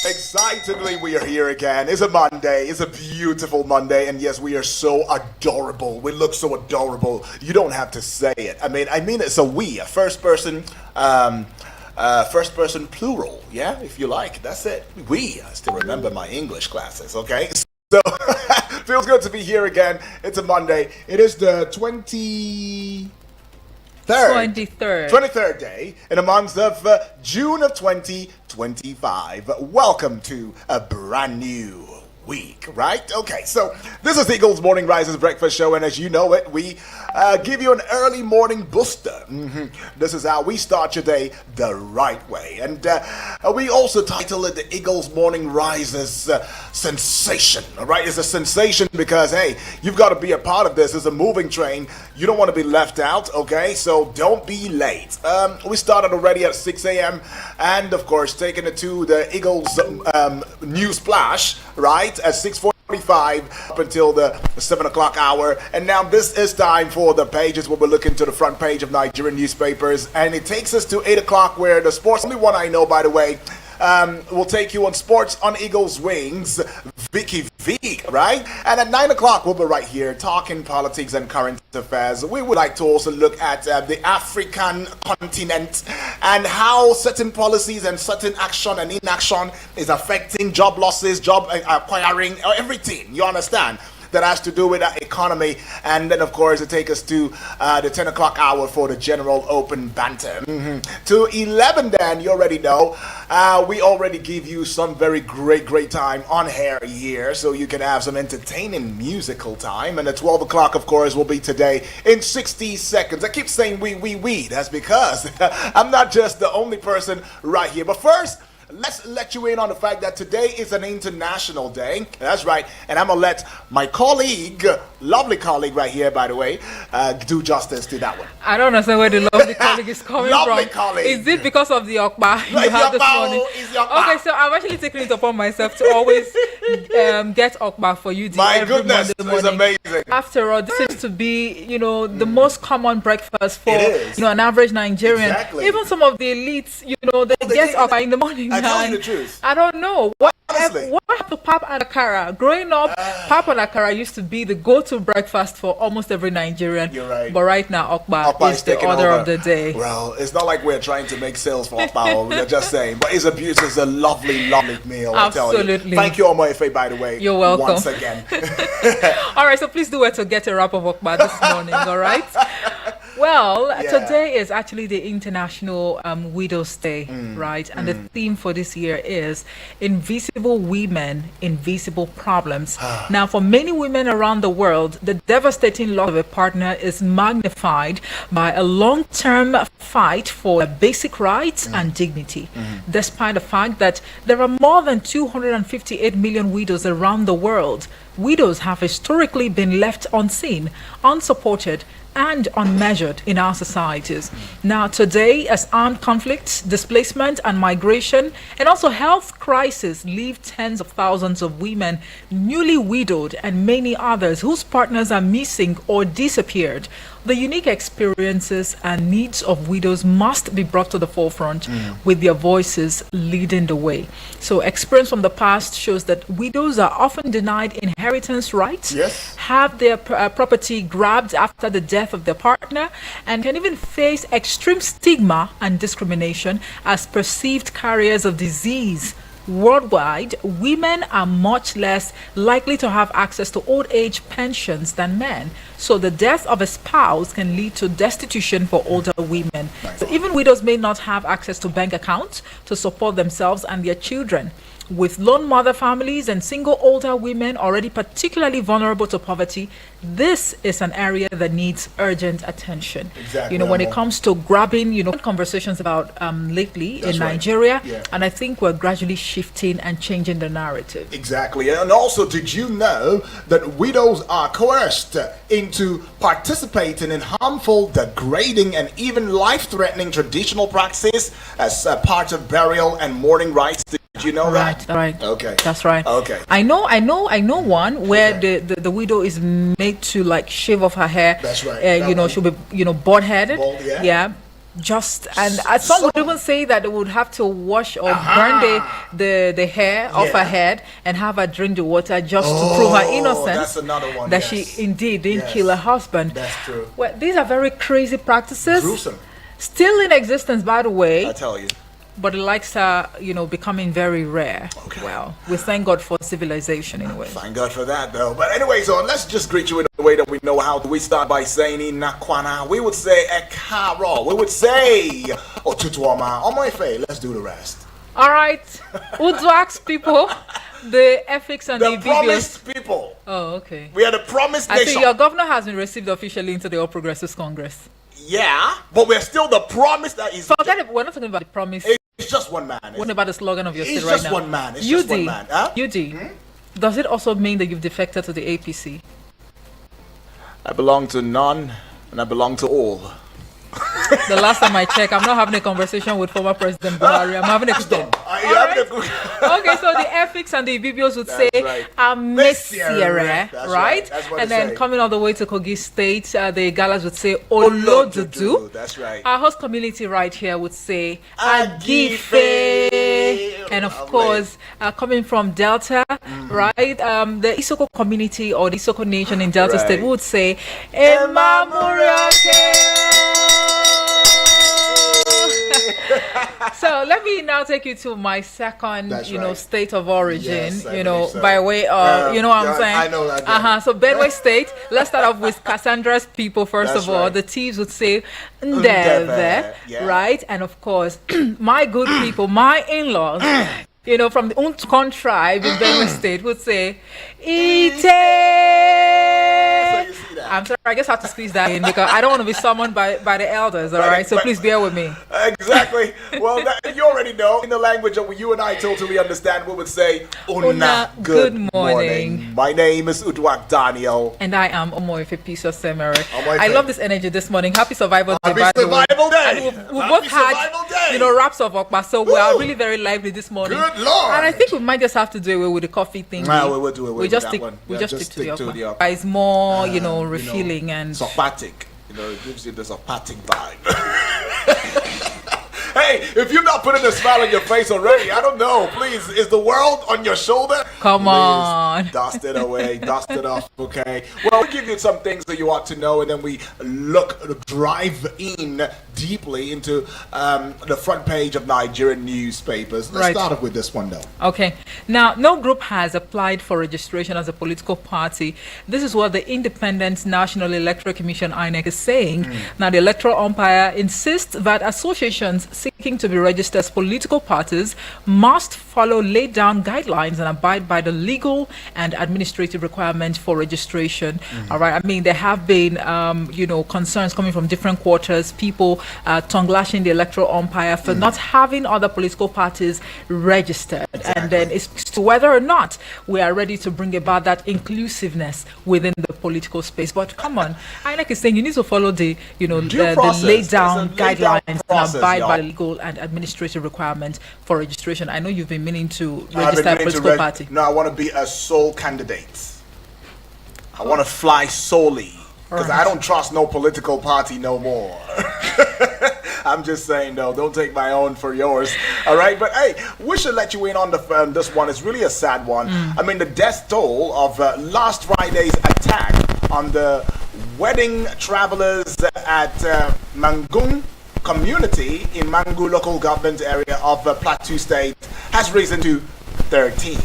Excitedly, we are here again. It's a Monday. It's a beautiful Monday, and yes, we are so adorable. We look so adorable. You don't have to say it. I mean, it's a we, a first person plural. Yeah, if you like, that's it. We. I still remember my English classes. Okay, so feels good to be here again. It's a Monday. It is the 23rd day in the month of June of 2025. Welcome to a brand new week, right? Okay, so this is Eagles Morning Rises Breakfast Show, and as you know it, we give you an early morning booster. This is how we start your day the right way, and we also title it the Eagles Morning Rises Sensation. All right, it's a sensation because hey, you've got to be a part of this. It's a moving train. You don't want to be left out. Okay, so don't be late. We started already at 6 a.m. and of course taking it to the Eagles news flash, right? At 6:45 up until the 7 o'clock hour. And now this is time for the pages where we're looking to the front page of Nigerian newspapers. And it takes us to 8 o'clock where the sports, only one I know by the way, will take you on sports on Eagles Wings, Vicky V, right? And at 9 o'clock, we'll be right here talking politics and current affairs. We would like to also look at the African continent and how certain policies and certain action and inaction is affecting job losses, job acquiring, everything. You understand? That has to do with the economy, and then of course it takes us to the 10 o'clock hour for the general open banter. To 11 then, you already know, we already give you some very great time on air here, so you can have some entertaining musical time, and at 12 o'clock of course will be today in 60 seconds. I keep saying we, that's because I'm not just the only person right here, but first, let's let you in on the fact that today is an international day. That's right. And I'm going to let my colleague, lovely colleague right here, by the way, do justice to that one. I don't understand where the lovely colleague is coming lovely from. Colleague. Is it because of the Okba you It's have your this morning? Okay, so I'm actually taking it upon myself to always get Okba for you. My every goodness, Monday it's morning. amazing. After all, this seems to be, the most common breakfast for, It is. an average Nigerian. Exactly. Even some of the elites, they get Okba in the morning. I tell and you the truth. I don't know. What Honestly. happened to Pap and Akara? Growing up, Pap and Akara used to be the go-to breakfast for almost every Nigerian. You're right. But right now, Okba Okpa is the taking order over. of the day. Well, it's not like we're trying to make sales for Okpa. We're just saying. But it's a lovely meal, I tell you. Absolutely. Thank you, Omoefe, by the way. You're welcome. Once again. All right, so please do it to get a wrap of Okba this morning, all right? Well, Yeah. today is actually the International Widows Day, right? And the theme for this year is Invisible Women, Invisible Problems. Now, for many women around the world, the devastating loss of a partner is magnified by a long-term fight for basic rights and dignity, despite the fact that there are more than 258 million widows around the world. Widows have historically been left unseen, unsupported, and unmeasured in our societies. Now, today, as armed conflicts, displacement, and migration, and also health crisis leave tens of thousands of women newly widowed and many others whose partners are missing or disappeared, the unique experiences and needs of widows must be brought to the forefront with their voices leading the way. So experience from the past shows that widows are often denied inheritance rights, Yes. have their property grabbed after the death of their partner, and can even face extreme stigma and discrimination as perceived carriers of disease. Worldwide, women are much less likely to have access to old age pensions than men. So the death of a spouse can lead to destitution for older women. So even widows may not have access to bank accounts to support themselves and their children. With lone mother families and single older women already particularly vulnerable to poverty, this is an area that needs urgent attention. Exactly, When it Amo. comes to grabbing, conversations about lately That's in right. Nigeria, Yeah. and I think we're gradually shifting and changing the narrative. Exactly. And also, did you know that widows are coerced into participating in harmful, degrading, and even life-threatening traditional practices as a part of burial and mourning rites? Did you know that? Right. Okay. That's right. Okay. I know one where Okay. the widow is made to like shave off her hair. That's right. She'll be bald headed. Bald, yeah. Yeah. Some would even say that they would have to wash or burn the hair off her head and have her drink the water just to prove her innocence. That's another one. That she indeed didn't kill her husband. That's true. Well, these are very crazy practices. Gruesome. Still in existence, by the way. I tell you. But the likes are, becoming very rare. Okay. Well, we thank God for civilization anyway. Thank God for that, though. But anyway, so let's just greet you in the way that we know how. We start by saying Inakwana. We would say Ekaro. We would say Otutuoma. Omoife. Let's do the rest. All right. Udwax people, the ethics and the videos. promised people. Oh, okay. We are the promised I nation. think your governor has been received officially into the All Progressives Congress. Yeah, but we're still the promise that is. Forget it. We're not talking about the promise. It's just one man. What about the slogan of your state It's right just now? one man. It's just one man. Huh? UD, does it also mean that you've defected to the APC? I belong to none, and I belong to all. The last time I checked, I'm not having a conversation with former President Buhari. I'm having a Okay, so the ethics and the Ibibios would say Amesiere, right? That's what and they then say. coming all the way to Kogi State, the Galas would say Olodudu. That's right. Our host community right here would say Agife. And of Lovely. course, coming from Delta, right? The Isoko community or the Isoko nation in Delta State would say So let me now take you to my second, state of origin, Yes, by way of, what I'm saying? I know that. So Benue State, let's start off with Cassandra's people first of all. right. The thieves would say Ndeve, right? And of course, my good people, my in-laws, from the Untcon tribe in Benue State would say Ite. you see that? I'm sorry, I guess I have to squeeze that in because I don't want to be summoned by the elders, all right? So please bear with me. Exactly. Well, you already know. In the language that you and I totally understand, we would say, Una, good morning. My name is Udwak Daniel. And I am Omoife Piso Semere. Omoife. I love this energy this morning. Happy Survival Day, Happy by the way. Survival Day. And we've Happy both had, Survival Day. wraps of Okpa, so we are really very lively this morning. Good Lord. And I think we might just have to do away with the coffee thing. No, we will do away We with just that stick. one. We Yeah, just stick to the Okpa. Okpa. It's more, refilling and. Sophatic. It gives you this apathic vibe. Hey, if you're not putting a smile on your face already, I don't know. Please, is the world on your shoulder? Come Please, on. dust it away, dust it off, okay? Well, we give you some things that you ought to know, and then we drive in deeply into the front page of Nigerian newspapers. Let's start off with this one, though. Okay. Now, no group has applied for registration as a political party. This is what the Independent National Electoral Commission, INEC, is saying. Now, the electoral umpire insists that associations seeking to be registered as political parties must follow laid down guidelines and abide by the legal and administrative requirements for registration. All right. I mean, there have been, concerns coming from different quarters, people tongue lashing the electoral umpire for not having other political parties registered. Exactly. And then it's to whether or not we are ready to bring about that inclusiveness within the political space. But come on, INEC is saying you need to follow the laid down guidelines and abide by the legal and administrative requirements for registration. I know you've been meaning to register a political party. No, I want to be a sole candidate. I want to fly solely. Because I don't trust no political party no more. I'm just saying, though, don't take my own for yours. All right, but hey, we should let you in on this one. It's really a sad one. I mean, the death toll of last Friday's attack on the wedding travelers at Mangun community in Mangu local government area of Plateau State has risen to 13.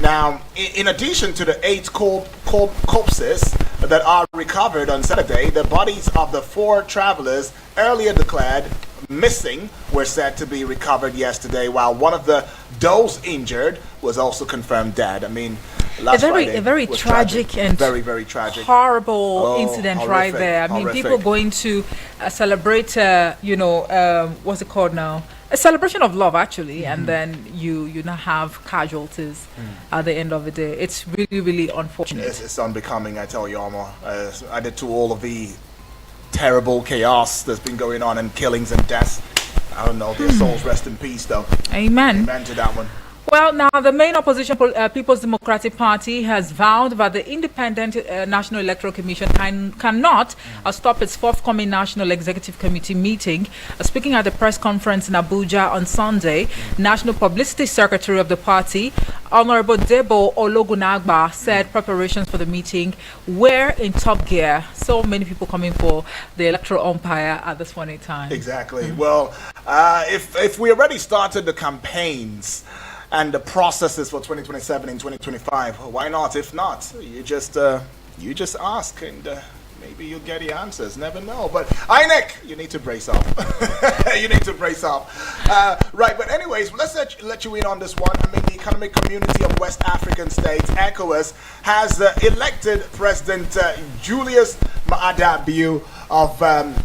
Now, in addition to the 8 corpses that are recovered on Saturday, the bodies of the 4 travelers earlier declared missing were said to be recovered yesterday, while one of those injured was also confirmed dead. I mean, last Friday a very was tragic and very, very tragic, horrible incident right there. I mean, people going to celebrate, what's it called now? A celebration of love, actually, and then you now have casualties at the end of the day. It's really, really unfortunate. It's unbecoming, I tell you, Omar. Added to all of the terrible chaos that's been going on and killings and deaths. I don't know, their souls rest in peace, though. Amen. Amen to that one. Well, now the main opposition, People's Democratic Party, has vowed that the Independent National Electoral Commission cannot stop its forthcoming National Executive Committee meeting. Speaking at the press conference in Abuja on Sunday, National Publicity Secretary of the party, Honorable Debo Ologunagba, said preparations for the meeting were in top gear. So many people coming for the electoral umpire at this point in time. Exactly. Well, if we already started the campaigns and the processes for 2027 and 2025, why not? If not, you just ask and maybe you'll get the answers. Never know. But INEC, you need to brace up. You need to brace up. Right. But anyways, let's let you in on this one. I mean, the Economic Community of West African States, ECOWAS, has elected President Julius Maada Bio of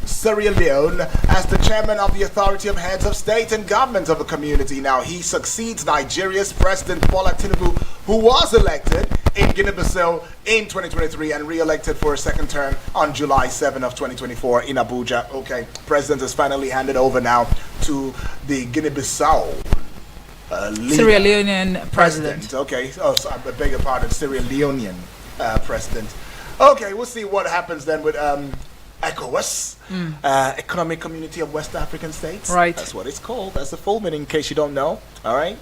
Sierra Leone as the chairman of the Authority of Heads of State and Government of the community. Now, he succeeds Nigeria's President Bola Tinubu, who was elected in Guinea-Bissau in 2023 and re-elected for a second term on July 7 of 2024 in Abuja. Okay, President has finally handed over now to the Guinea-Bissau Sierra Leonean president. Okay, oh, so I beg your pardon, Sierra Leonean president. Okay, we'll see what happens then with ECOWAS, Economic Community of West African States. Right. That's what it's called. That's the full meaning, in case you don't know. All right.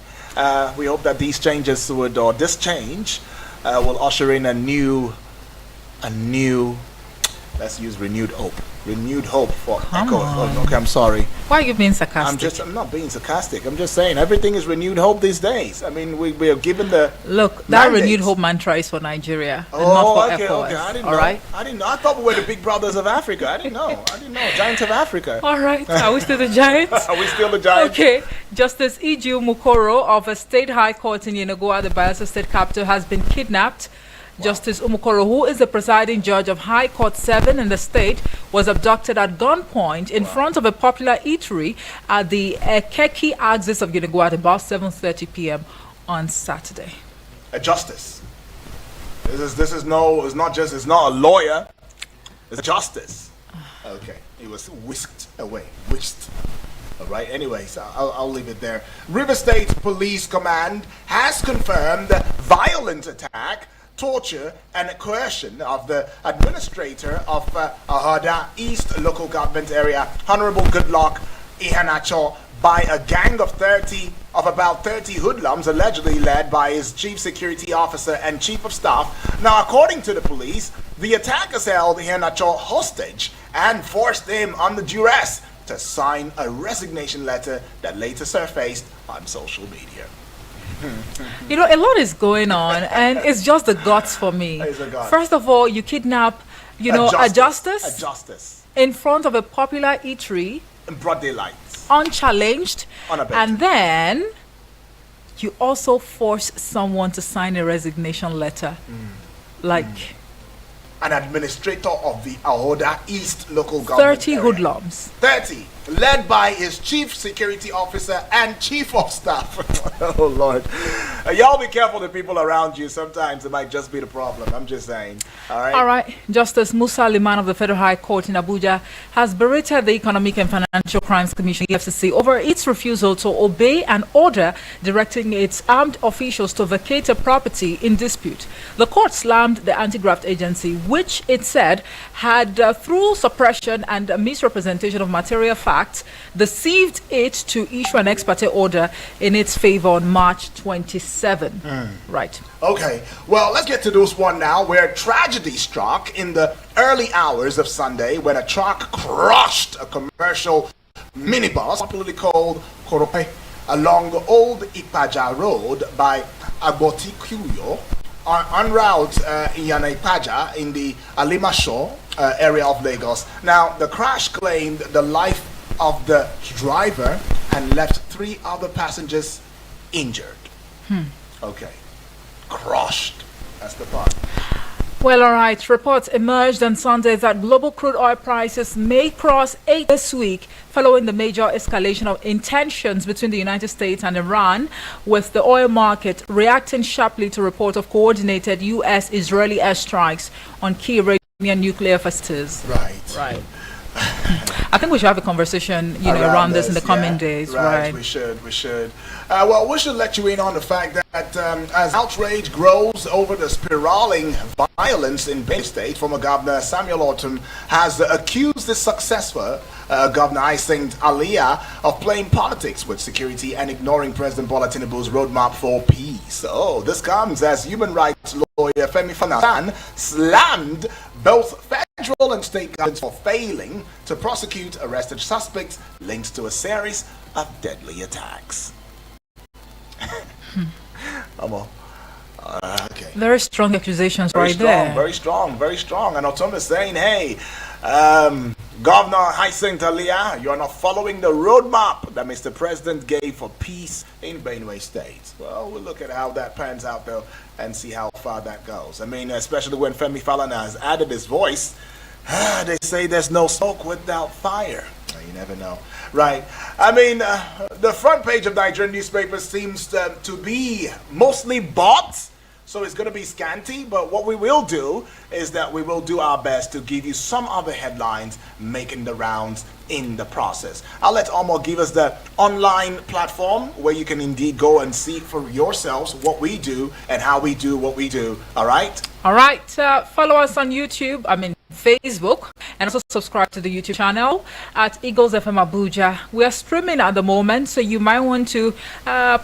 We hope that these changes or this change will usher in a new, let's use renewed hope for ECOWAS. Oh, okay, I'm sorry. Why are you being sarcastic? I'm not being sarcastic. I'm just saying everything is renewed hope these days. I mean, we are given the look. That renewed hope mantra is for Nigeria, and not for ECOWAS. Okay. I didn't All know. right. I didn't know. I thought we were the big brothers of Africa. I didn't know. Giants of Africa. All right. Are we still the Giants? Are we still the Giants? Okay. Justice Iju Mukoro of a state high court in Yenagoa, the Bayelsa State capital, has been kidnapped. Justice Umukoro, who is the presiding judge of High Court 7 in the state, was abducted at gunpoint in front of a popular eatery at the Ekeki axis of Yenagoa at about 7:30 p.m. on Saturday. A justice. It's not a lawyer. It's a justice. Okay. He was whisked away. All right. Anyways, I'll leave it there. River State Police Command has confirmed violent attack, torture and coercion of the administrator of Ahoda East local government area, Honorable Goodluck Ihanacho, by a gang of about 30 hoodlums allegedly led by his chief security officer and chief of staff. Now, according to the police, the attackers held Ihanacho hostage and forced him under duress to sign a resignation letter that later surfaced on social media. You know, a lot is going on, and it's just the guts for me. First of all, you kidnap, a justice in front of a popular eatery in broad daylight, unchallenged, and then you also force someone to sign a resignation letter, like an administrator of the Ahoda East local government 30 area. hoodlums. 30, led by his chief security officer and chief of staff. Oh, Lord. Y'all be careful, the people around you. Sometimes it might just be the problem. I'm just saying. All right. Justice Musa Liman of the Federal High Court in Abuja has berated the Economic and Financial Crimes Commission, EFCC, over its refusal to obey an order directing its armed officials to vacate a property in dispute. The court slammed the anti-graft agency, which it said had, through suppression and misrepresentation of material facts, deceived it to issue an ex parte order in its favor on March 27. Right. Okay. Well, let's get to this one now, where tragedy struck in the early hours of Sunday when a truck crushed a commercial minibus, popularly called Korope, along Old Ipaja Road by Agbotikyo, en route in Yanaipaja in the Alimasho area of Lagos. Now, the crash claimed the life of the driver and left 3 other passengers injured. Okay. Crushed. That's the part. Well, all right. Reports emerged on Sunday that global crude oil prices may cross 8 this week following the major escalation of tensions between the United States and Iran, with the oil market reacting sharply to reports of coordinated U.S.-Israeli airstrikes on key Iranian nuclear facilities. Right. I think we should have a conversation, around this in the coming days, right? We should. Well, we should let you in on the fact that as outrage grows over the spiraling violence in Benue State, former Governor Samuel Ortom has accused his successor, Governor Hyacinth Alia, of playing politics with security and ignoring President Bola Tinubu's roadmap for peace. Oh, this comes as human rights lawyer Femi Falana slammed both federal and state governments for failing to prosecute arrested suspects linked to a series of deadly attacks. Okay. Very strong accusations Very right strong, there. very strong. And Ortom is saying, hey, Governor Hyacinth Alia, you are not following the roadmap that Mr. President gave for peace in Benue State. Well, we'll look at how that pans out, though, and see how far that goes. I mean, especially when Femi Falana has added his voice, they say there's no smoke without fire. You never know. Right. I mean, the front page of Nigerian newspapers seems to be mostly bots. So it's going to be scanty, but what we will do is that we will do our best to give you some other headlines making the rounds in the process. I'll let Omo give us the online platform where you can indeed go and see for yourselves what we do and how we do what we do. All right? All right. Follow us on YouTube. Facebook, and also subscribe to the YouTube channel at Eagles FM Abuja. We are streaming at the moment, so you might want to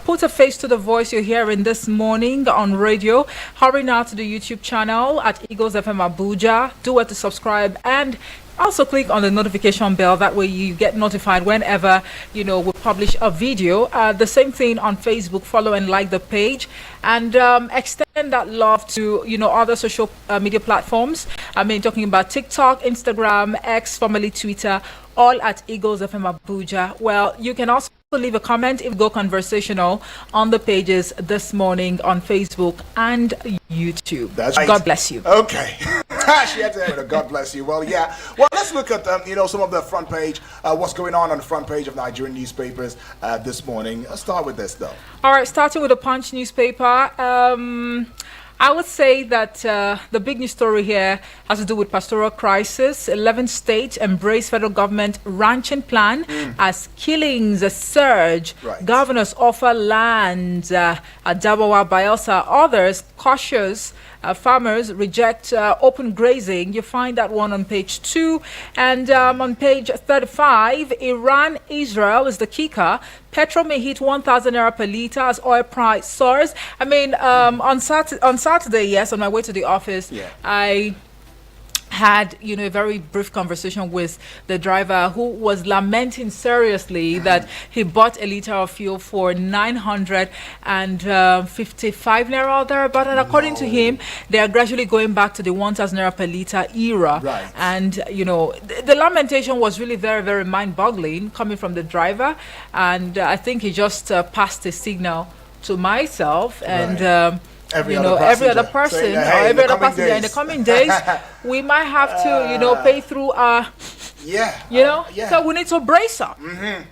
put a face to the voice you're hearing this morning on radio. Hurry now to the YouTube channel at Eagles FM Abuja. Do it to subscribe and also click on the notification bell. That way you get notified whenever we publish a video. The same thing on Facebook. Follow and like the page, and extend that love to other social media platforms. Talking about TikTok, Instagram, X, formerly Twitter, all at Eagles FM Abuja. Well, you can also leave a comment if go conversational on the pages this morning on Facebook and YouTube. That's right. God bless you. Okay. She had to have it. God bless you. Well, yeah. Well, let's look at some of the front page. What's going on the front page of Nigerian newspapers this morning? Let's start with this, though. All right. Starting with the Punch newspaper. I would say that the big news story here has to do with pastoral crisis. 11 states embrace federal government ranching plan as killings surge. Right. Governors offer land at Dabawa, Bayelsa. Others cautious. Farmers reject open grazing. You find that one on page 2. And on page 35, Iran, Israel is the kicker. Petrol may hit 1,000 naira per litre as oil price soars. On Saturday, yes, on my way to the office, I had a very brief conversation with the driver who was lamenting seriously that he bought a liter of fuel for 955 naira there, but according to him, they are gradually going back to the 1,000 naira per liter era. Right. And the lamentation was really very, very mind-boggling coming from the driver, and I think he just passed a signal to myself and. Right. Every other person in the coming days, we might have to, pay through our, so we need to brace up.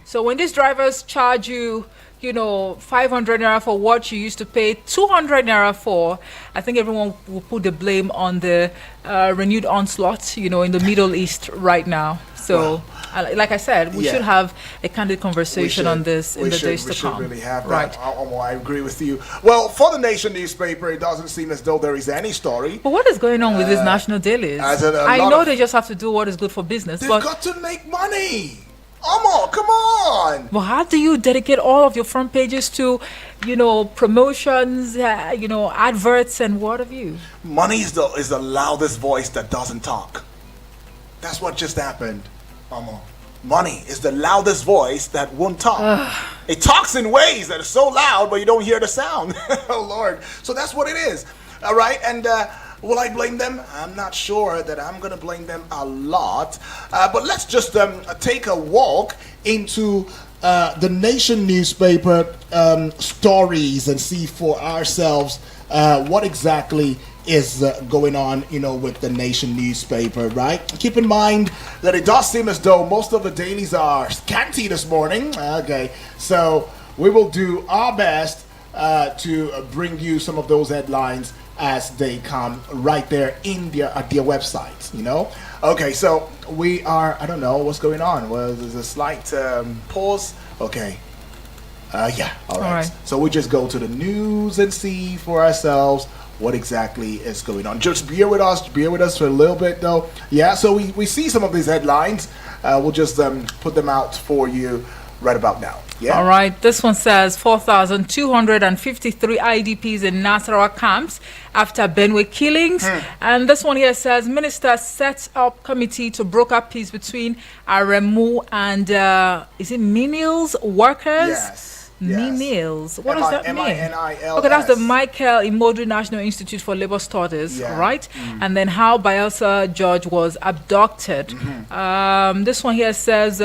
So when these drivers charge you, 500 naira for what you used to pay 200 naira for, I think everyone will put the blame on the renewed onslaught, in the Middle East right now. So, like I said, we should have a candid conversation on this in the days to come. We should really have that. Right. I agree with you. Well, for the Nation newspaper, it doesn't seem as though there is any story. But what is going on with these national dailies? I know they just have to do what is good for business. They've got to make money. Come on. Well, how do you dedicate all of your front pages to, promotions, adverts, and what have you? Money is the loudest voice that doesn't talk. That's what just happened. Money is the loudest voice that won't talk. It talks in ways that are so loud, but you don't hear the sound. Oh, Lord. So that's what it is. All right. And will I blame them? I'm not sure that I'm going to blame them a lot. But let's just take a walk into the Nation newspaper stories and see for ourselves what exactly is going on, with the Nation newspaper, right? Keep in mind that it does seem as though most of the dailies are scanty this morning. Okay, so we will do our best to bring you some of those headlines as they come right there in at their website, you know. Okay, so we are, I don't know what's going on. Well, there's a slight pause. Okay. Yeah, all right. So we just go to the news and see for ourselves what exactly is going on. Just bear with us for a little bit though. Yeah, so we see some of these headlines. We'll just put them out for you right about now. Yeah. All right. This one says 4,253 IDPs in Nasarawa camps after Benue killings. And this one here says minister sets up committee to broker peace between Aremu and is it Menials workers? Yes. Menials. What does that mean? M-I-N-I-L-S. Okay, that's the Michael Imodri National Institute for Labor Studies, right? And then how Bayelsa George was abducted. This one here says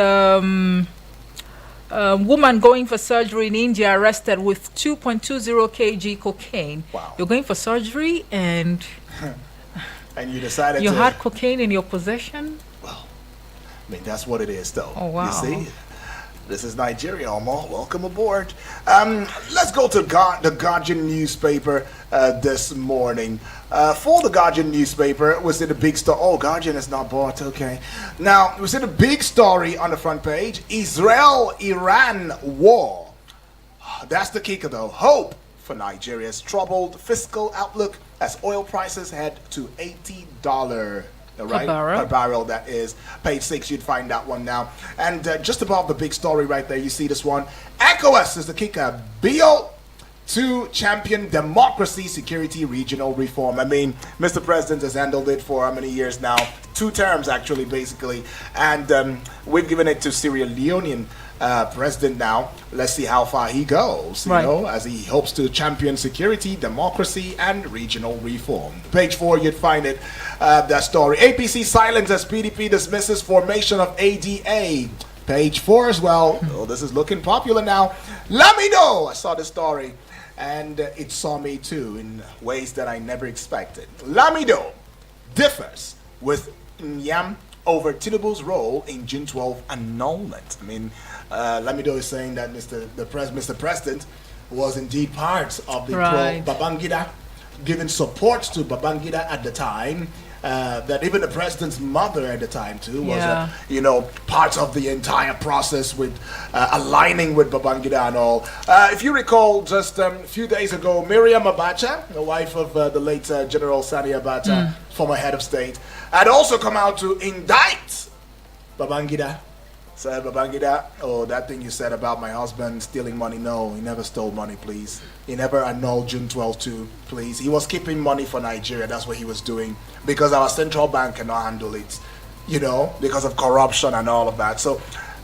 woman going for surgery in India arrested with 2.20 kg cocaine. Wow. You're going for surgery and and you decided you had cocaine in your possession? Well, I mean, that's what it is, though. Oh, wow. You see? This is Nigeria, Omo. Welcome aboard. Let's go to the Guardian newspaper this morning. For the Guardian newspaper, was it a big story? Oh, Guardian is not bought. Okay. Now, was it a big story on the front page? Israel-Iran war. That's the kicker, though. Hope for Nigeria's troubled fiscal outlook as oil prices head to $80. Right? Per barrel, that is. Page 6, you'd find that one now. And just above the big story right there, you see this one. ECOWAS is the kicker. Bill to champion democracy, security, regional reform. I mean, Mr. President has handled it for how many years now? 2 terms, actually, basically. And we've given it to Sierra Leonean president now. Let's see how far he goes, you know, as he hopes to champion security, democracy, and regional reform. Page 4, you'd find it, that story. APC silence as PDP dismisses formation of ADA. Page 4 as well. Oh, this is looking popular now. Lamido! I saw this story, and it saw me too in ways that I never expected. Lamido differs with Nyam over Tinubu's role in June 12 annulment. I mean, Lamido is saying that Mr. President was indeed part of the pro-Babangida, giving support to Babangida at the time. That even the president's mother at the time too was, part of the entire process with aligning with Babangida and all. If you recall, just a few days ago, Miriam Abacha, the wife of the late General Sani Abacha, former head of state, had also come out to indict Babangida. Said Babangida, oh, that thing you said about my husband stealing money, no, he never stole money, please. He never annulled June 12 too, please. He was keeping money for Nigeria, that's what he was doing, because our central bank cannot handle it, because of corruption and all of that. So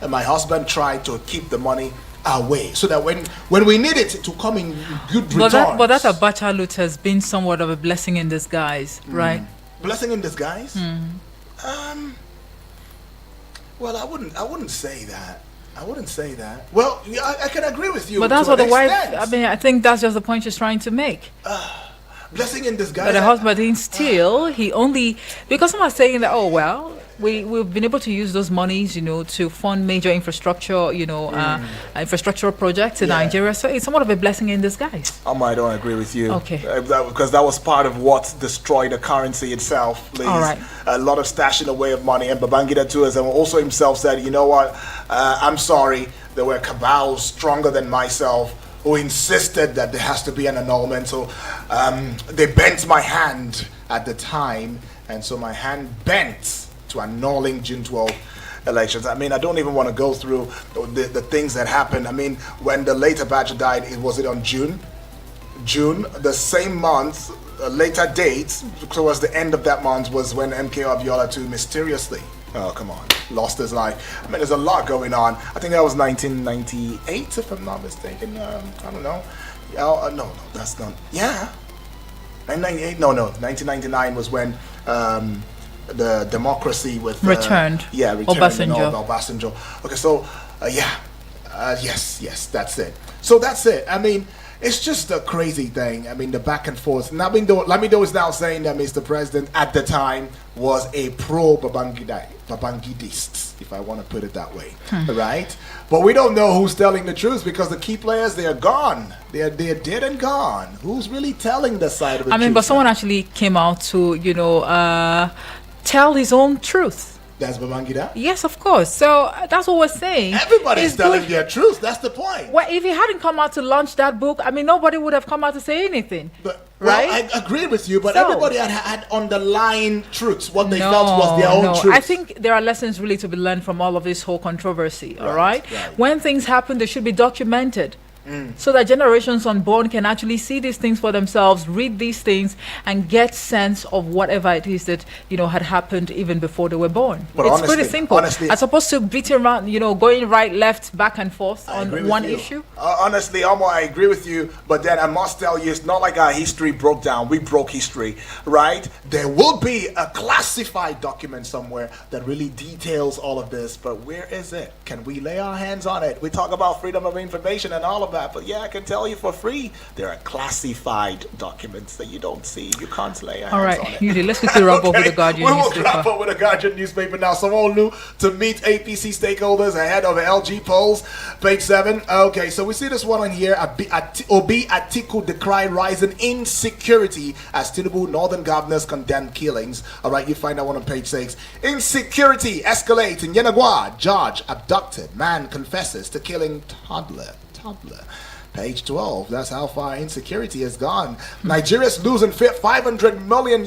my husband tried to keep the money away, so that when we need it to come in good returns. But that Abacha loot has been somewhat of a blessing in disguise, right? Blessing in disguise? Well, I wouldn't say that. Well, I can agree with you. But that's what the wife, I mean, I think that's just the point she's trying to make. Blessing in disguise. But the husband didn't steal. He only, because someone's saying that, oh, well, we've been able to use those monies, to fund major infrastructure, infrastructural projects in Nigeria. So it's somewhat of a blessing in disguise. I don't agree with you. Okay. Because that was part of what destroyed the currency itself, please. All right. A lot of stashing away of money. And Babangida too, as also himself said, you know what, I'm sorry, there were cabals stronger than myself who insisted that there has to be an annulment. So they bent my hand at the time, and so my hand bent to annulling June 12 elections. I mean, I don't even want to go through the things that happened. I mean, when the later Abacha died, was it on June? The same month, a later date, towards the end of that month, was when MK Abiola too mysteriously, lost his life. I mean, there's a lot going on. I think that was 1998, if I'm not mistaken. I don't know. No, that's not. Yeah. 1998? No. 1999 was when the democracy with returned. Obasanjo. Okay, so yes, that's it. So that's it. I mean, it's just a crazy thing. I mean, the back and forth. Lamido is now saying that Mr. President at the time was a pro-Babangida Babangidists, if I want to put it that way, right? But we don't know who's telling the truth because the key players, they are gone. They're dead and gone. Who's really telling the side of the truth? But someone actually came out to, tell his own truth. That's Babangida? Yes, of course. So that's what we're saying. Everybody's telling their truth. That's the point. Well, if he hadn't come out to launch that book, nobody would have come out to say anything. Right? I agree with you, but everybody had underlying truths. What they felt was their own truth. I think there are lessons really to be learned from all of this whole controversy. All right? When things happen, they should be documented. So that generations unborn can actually see these things for themselves, read these things, and get sense of whatever it is that had happened even before they were born. But it's pretty simple. Honestly, as opposed to beating around, going right, left, back and forth on one issue. Honestly, Amo, I agree with you. But then I must tell you, it's not like our history broke down. We broke history, right? There will be a classified document somewhere that really details all of this. But where is it? Can we lay our hands on it? We talk about freedom of information and all of that. But yeah, I can tell you for free, there are classified documents that you don't see. You can't lay your hands on it. All right, Yuri, let's quickly wrap up with the Guardian newspaper. We will wrap up with the Guardian newspaper now. Someone to meet APC stakeholders ahead of LG polls. Page 7. Okay, so we see this one on here. Obi Atiku decry rising insecurity as Tinubu northern governors condemn killings. All right, you find that one on page 6. Insecurity escalates in Yenagua. Judge abducted. Man confesses to killing toddler. Page 12. That's how far insecurity has gone. Nigeria's losing $500 million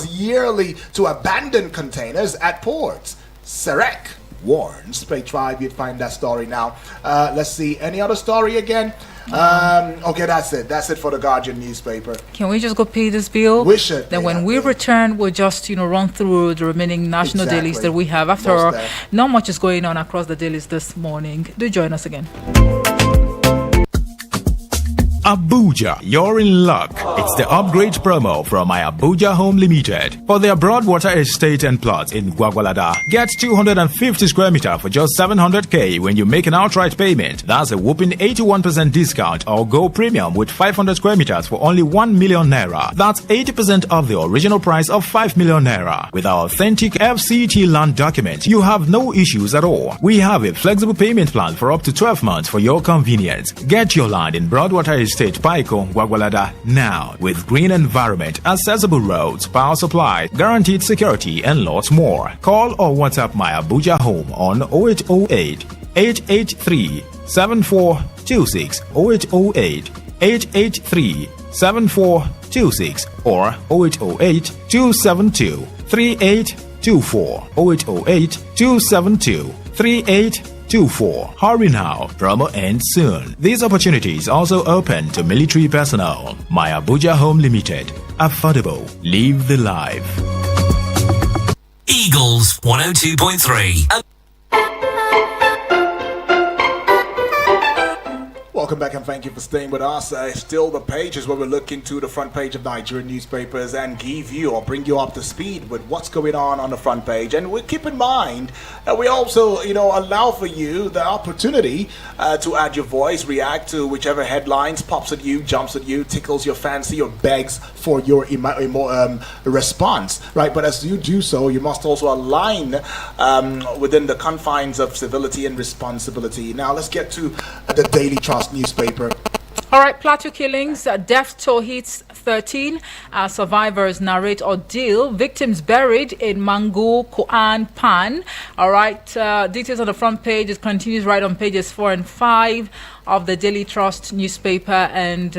yearly to abandoned containers at ports. Serek warns. Page 5. You'd find that story now. Let's see. Any other story again? Okay, that's it. That's it for the Guardian newspaper. Can we just go pay this bill? We should. Then when we return, we'll just run through the remaining national dailies that we have. After all, not much is going on across the dailies this morning. Do join us again. Abuja, you're in luck. It's the upgrade promo from my Abuja Home Limited. For their Broadwater estate and plots in Gwagwalada, get 250 square meter for just 700k when you make an outright payment. That's a whopping 81% discount, or go premium with 500 square meters for only 1 million naira. That's 80% of the original price of 5 million naira. With our authentic FCT land document, you have no issues at all. We have a flexible payment plan for up to 12 months for your convenience. Get your land in Broadwater Estate, Paiko, Gwagwalada now with green environment, accessible roads, power supply, guaranteed security, and lots more. Call or WhatsApp my Abuja Home on 0808 883 7426, 0808 883 7426, or 0808 272 3824, 0808 272 3824. Hurry now, promo ends soon. These opportunities also open to military personnel. My Abuja Home Limited. Affordable. Live the life. Eagles 102.3. Welcome back and thank you for staying with us. Still the pages where we look into the front page of Nigerian newspapers and give you or bring you up to speed with what's going on the front page. And we keep in mind that we also, allow for you the opportunity to add your voice, react to whichever headlines pops at you, jumps at you, tickles your fancy, or begs for your response, right? But as you do so, you must also align within the confines of civility and responsibility. Now let's get to the Daily Trust newspaper. All right, Plateau killings, death toll hits 13. Survivors narrate ordeal. Victims buried in Mangu, Koan, Pan. All right, details on the front page. It continues right on pages 4 and 5 of the Daily Trust newspaper. And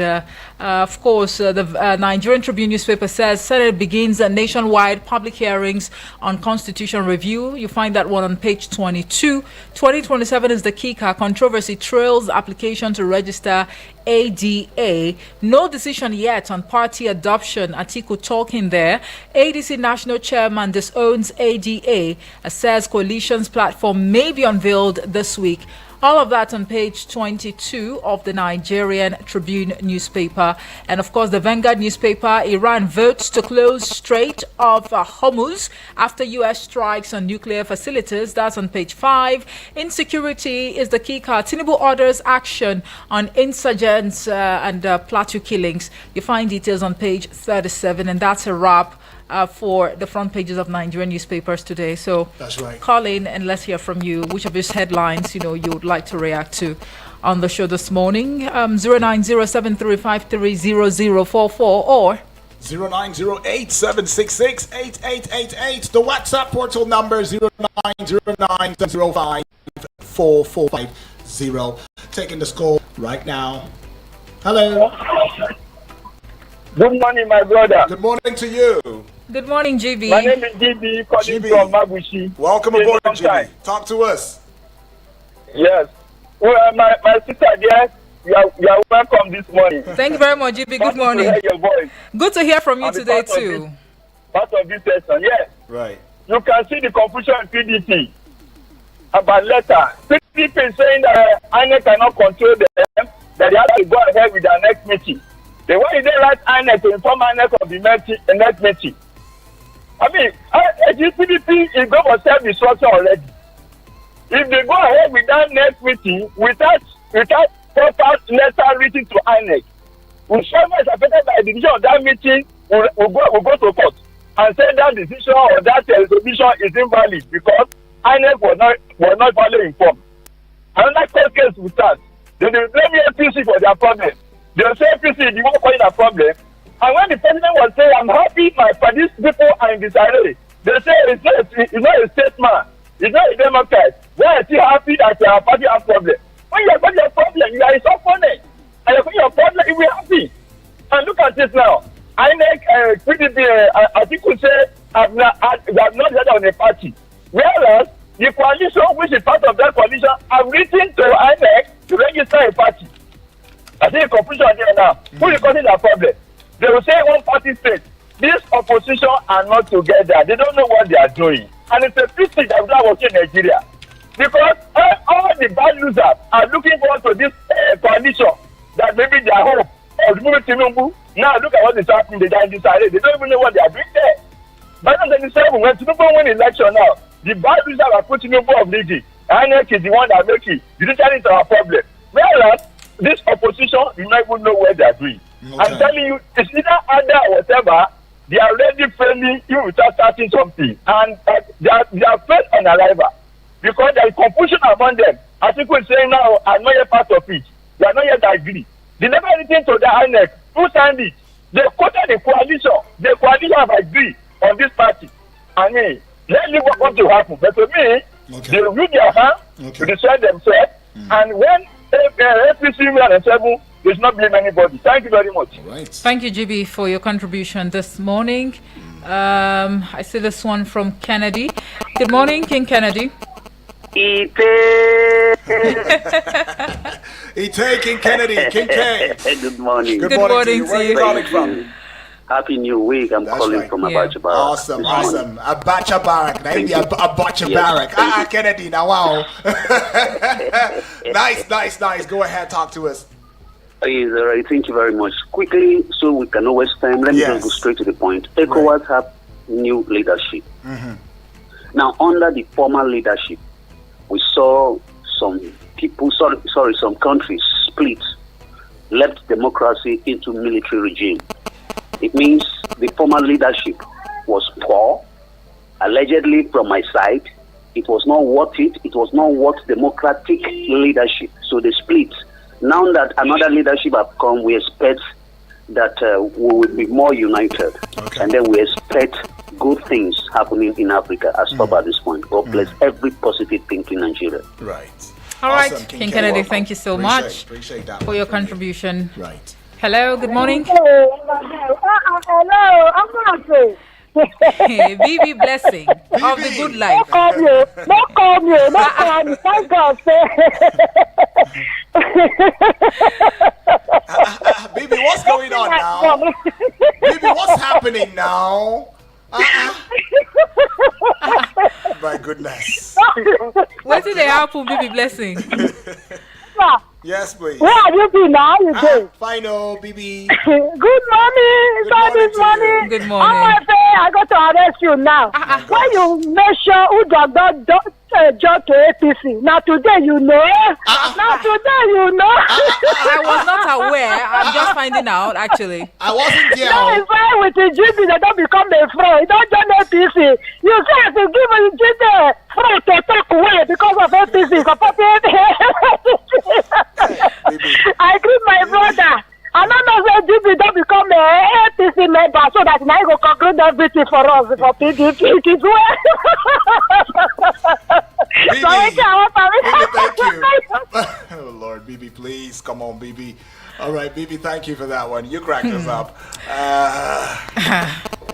of course, the Nigerian Tribune newspaper says Senate begins nationwide public hearings on constitution review. You find that one on page 22. 2027 is the kicker. Controversy trails application to register ADA. No decision yet on party adoption. Atiku talking there. ADC national chairman disowns ADA. Says coalition's platform may be unveiled this week. All of that on page 22 of the Nigerian Tribune newspaper. And of course, the Vanguard newspaper, Iran votes to close Strait of Hormuz after U.S. strikes on nuclear facilities. That's on page 5. Insecurity is the key card. Tinubu orders action on insurgents and Plateau killings. You find details on page 37. And that's a wrap for the front pages of Nigerian newspapers today. So that's right. Call in and let's hear from you. Which of these headlines, you would like to react to on the show this morning? 09073530044 or 0908-766-8888. The WhatsApp portal number 0909-705-4450. Taking this call right now. Hello. Good morning, my brother. Good morning to you. Good morning, GB. My name is GB, calling from Mabushi. Welcome aboard, GB. Talk to us. Yes. Well, my sister, yes, you are welcome this morning. Thank you very much, GB. Good morning. To hear your voice. Good to hear from you today, too. Part of this session, yes. Right. You can see the confusion in PDP about letter. PDP is saying that INEC cannot control them, that they have to go ahead with their next meeting. The way they write INEC to inform INEC of the next meeting. I mean, PDP is going for self-destruction already. If they go ahead with that next meeting without proper letter written to INEC, whichever is affected by the decision of that meeting will go to court and say that decision or that resolution is invalid because INEC was not validly informed. Another court case will start. They will blame APC for their problem. They will say APC is the one causing the problem. And when the president was saying, I'm happy these people are in disarray, they say it's not a statesman, it's not a Democrat. Why is he happy that your party has problem? When you have got your problem, you are his opponent. And you have got your problem, you will be happy. And look at this now. INEC, PDP, I think we say, have not decided on a party. Whereas, the coalition, which is part of that coalition, have written to INEC to register a party. I think the confusion there now. Who is causing that problem? They will say one party state. This opposition are not together. They don't know what they are doing. And it's a pity that we are working in Nigeria. Because all the bad losers are looking forward to this coalition that maybe they are hope of moving Tinubu. Now look at what is happening. They are in disarray. They don't even know what they are doing there. By 2027, when Tinubu win election now, the bad losers are putting Tinubu of league. INEC is the one that makes it. Judiciary is our problem. Whereas this opposition, you don't even know what they are doing. Okay. I'm telling you, it's either under or whatever, they are already failing you without starting something. And they are failed on arrival. Because there is confusion among them. I think we're saying now, I'm not yet part of it. They are not yet agree. They never anything to the INEC. Who signed it? They quoted the coalition. The coalition have agreed on this party. I mean, let's see what to happen. But to me, they will use their hand to decide themselves. And when APC and 7, they should not blame anybody. Thank you very much. Right. Thank you, GB, for your contribution this morning. I see this one from Kennedy. Good morning, King Kennedy. King Kennedy, King K. Good morning. Good morning to Where are you calling from? Happy New Week. I'm calling from Abacha Barrack. Awesome. Abacha Barrack. Maybe Abacha Barrack. Kennedy, now wow. Nice. Go ahead, talk to us. Yes, all right. Thank you very much. Quickly, so we can not waste time, let me just go straight to the point. ECOWAS have new leadership. Mm-hmm. Now, under the former leadership, we saw some people, some countries split, left democracy into military regime. It means the former leadership was poor, allegedly from my side. It was not worth it. It was not worth democratic leadership. So they split. Now that another leadership have come, we expect that we will be more united. Okay. And then we expect good things happening in Africa as far at this point. God bless every positive thing in Nigeria. Right. All right, King Kennedy, thank you so much for your contribution. Right. Hello, good morning. Hello, I'm not BB Blessing of the good life. Don't call me. Thank God. Baby, what's going on now? Baby, what's happening now? My goodness. What did they happen, BB Blessing? Yes, please. Where have you been now? You doing? Fine, BB. Good morning. Good morning. Good morning. I got to arrest you now. When you mention who does not judge to APC, now today you know. Now today you know. I was not aware. I'm just finding out, actually. I wasn't there. No, it's fine with the GP, they don't become a friend. Don't join APC. You say if you give a GP friend to take away because of APC. I agree, my brother. I don't know if GP don't become a APC member so that now you go conclude everything for us for PDP. It is well. Thank you. Oh, Lord, Bibi, please. Come on, Bibi. All right, Bibi, thank you for that one. You cracked us up.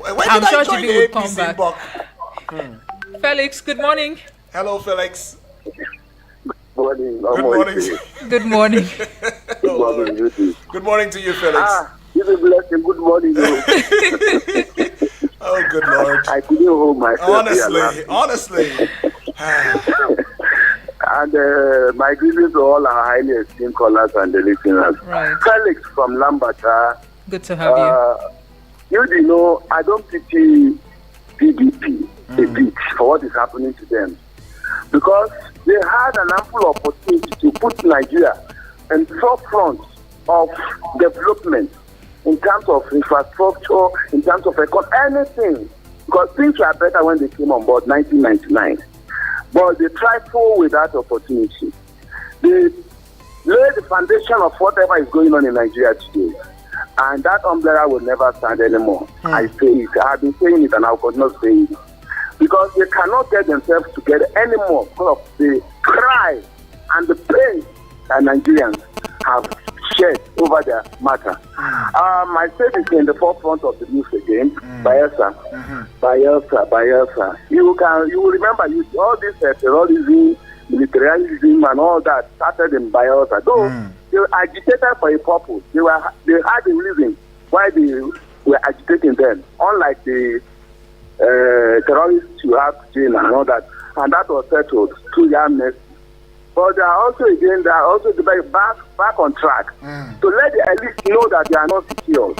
I'm sure Bibi will come back. Felix, good morning. Hello, Felix. Morning. Good morning. Good morning. Good morning, you. Good morning to you, Felix. It's a blessing. Good morning, you. Oh, good Lord. I couldn't hold myself. Honestly. And my greetings to all our highly esteemed callers and the listeners. Right. Felix from Lambata. Good to have you. You know, I don't pity PDP a bit for what is happening to them. Because they had an ample opportunity to put Nigeria in the forefront of development in terms of infrastructure, in terms of anything. Because things were better when they came on board 1999. But they trifle with that opportunity. They lay the foundation of whatever is going on in Nigeria today. And that umbrella will never stand anymore. I say it. I have been saying it and I will continue saying it. Because they cannot get themselves together anymore because of the cry and the pain that Nigerians have shed over their matter. My state is in the forefront of the news again. Bayelsa. You will remember all this terrorism, militarism, and all that started in Bayelsa. Though they were agitated for a purpose. They had a reason why they were agitating them. Unlike the terrorists you have today and all that, and that was settled through the amnesty. But they are also back on track to let the elite know that they are not secure.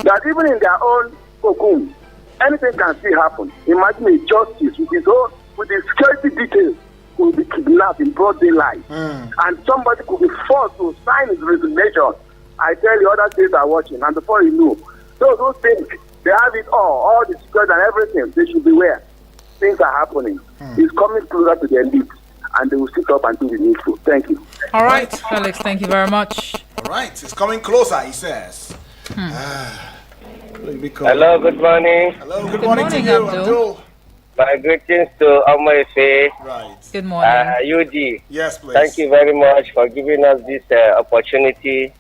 That even in their own cocoon, anything can still happen. Imagine a justice with the security details could be kidnapped in broad daylight, and somebody could be forced to sign his resignation. I tell you, other states are watching, and before you know, those who think they have it all the security and everything, they should beware. Things are happening. It's coming closer to the elite, and they will sit up and do the needful. Thank you. All right, Felix, thank you very much. All right, it's coming closer, he says. Hello, good morning. Hello, good morning to you, Abdul. My greetings to Omoife. Right. Good morning. UD. Yes, please. Thank you very much for giving us this opportunity